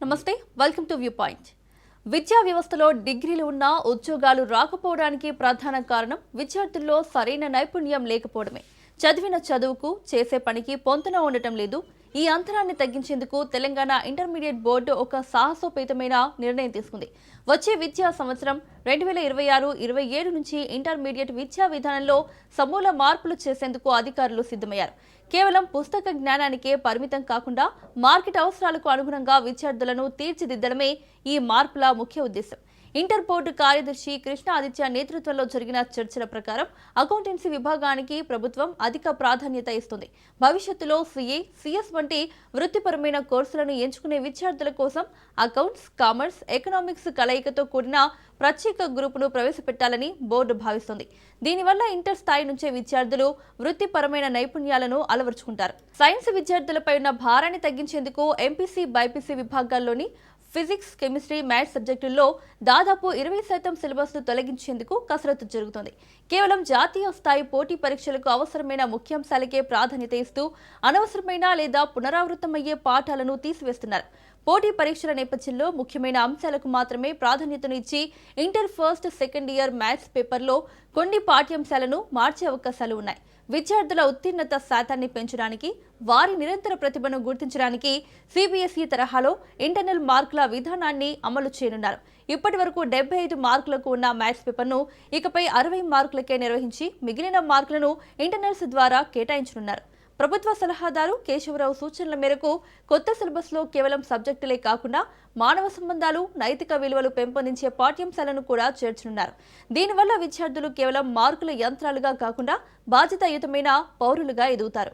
నమస్తే, welcome to view point. విద్యా వ్యవస్థలో డిగ్రీలు ఉన్నా ఉద్యోగాలు రాకపోవడానికి ప్రధాన కారణం విద్యార్థుల్లో సరైన నైపుణ్యం లేకపోవడమే. చదివిన చదువుకు చేసే పనికి పొంతన ఉండటం లేదు. ఈ అంతరాన్ని తగ్గించేందుకు తెలంగాణ ఇంటర్మీడియట్ బోర్డు ఒక సాహసోపేతమైన నిర్ణయం తీసుకుంది. వచ్చే విద్యా సంవత్సరం 2026-27 నుంచి ఇంటర్మీడియట్ విద్యా విధానంలో సమూల మార్పులు చేసేందుకు అధికారులు సిద్ధమయ్యారు. కేవలం పుస్తక జ్ఞానానికే పరిమితం కాకుండా మార్కెట్ అవసరాలకు అనుగుణంగా విద్యార్థులను తీర్చిదిద్దడమే ఈ మార్పుల ముఖ్య ఉద్దేశం. ఇంటర్ బోర్డు కార్యదర్శి కృష్ణ ఆదిత్య నేతృత్వంలో జరిగిన చర్చల ప్రకారం అకౌంటెన్సీ విభాగానికి ప్రభుత్వం అధిక ప్రాధాన్యత ఇస్తుంది. భవిష్యత్తులో సీఏ, సిఎస్ వంటి వృత్తిపరమైన కోర్సులను ఎంచుకునే విద్యార్థుల కోసం అకౌంట్స్, కామర్స్, ఎకనామిక్స్ కలయికతో కూడిన ప్రత్యేక గ్రూపును ప్రవేశపెట్టాలని బోర్డు భావిస్తుంది. దీనివల్ల ఇంటర్ స్థాయి నుంచే విద్యార్థులు వృత్తిపరమైన నైపుణ్యాలను అలవర్చుకుంటారు. సైన్స్ విద్యార్థులపై ఉన్న భారాన్ని తగ్గించేందుకు ఎంపీసీ, బైపీసీ విభాగాల్లోని ఫిజిక్స్, కెమిస్ట్రీ, మ్యాథ్స్ సబ్జెక్టుల్లో దాదాపు 20% సిలబస్ను తొలగించేందుకు కసరత్తు జరుగుతోంది. కేవలం జాతీయ స్థాయి పోటీ పరీక్షలకు అవసరమైన ముఖ్యాంశాలకే ప్రాధాన్యత ఇస్తూ అనవసరమైన లేదా పునరావృతమయ్యే పాఠాలను తీసివేస్తున్నారు. పోటీ పరీక్షల నేపథ్యంలో ముఖ్యమైన అంశాలకు మాత్రమే ప్రాధాన్యతను ఇచ్చి inter first, second year maths పేపర్లో కొన్ని పాఠ్యాంశాలను మార్చే అవకాశాలు ఉన్నాయి. విద్యార్థుల ఉత్తీర్ణత శాతాన్ని పెంచడానికి, వారి నిరంతర ప్రతిభను గుర్తించడానికి సిబిఎస్ఈ తరహాలో ఇంటర్నల్ మార్కుల విధానాన్ని అమలు చేయనున్నారు. ఇప్పటి వరకు 75 మార్కులకు ఉన్న మ్యాథ్స్ పేపర్ను ఇకపై 60 మార్కులకే నిర్వహించి మిగిలిన మార్కులను ఇంటర్నల్స్ ద్వారా కేటాయించనున్నారు. ప్రభుత్వ సలహాదారు కేశవరావు సూచనల మేరకు కొత్త సిలబస్లో కేవలం సబ్జెక్టులే కాకుండా మానవ సంబంధాలు, నైతిక విలువలు పెంపొందించే పాఠ్యాంశాలను కూడా చేర్చనున్నారు. దీనివల్ల విద్యార్థులు కేవలం మార్కుల యంత్రాలుగా కాకుండా బాధ్యతాయుతమైన పౌరులుగా ఎదుగుతారు.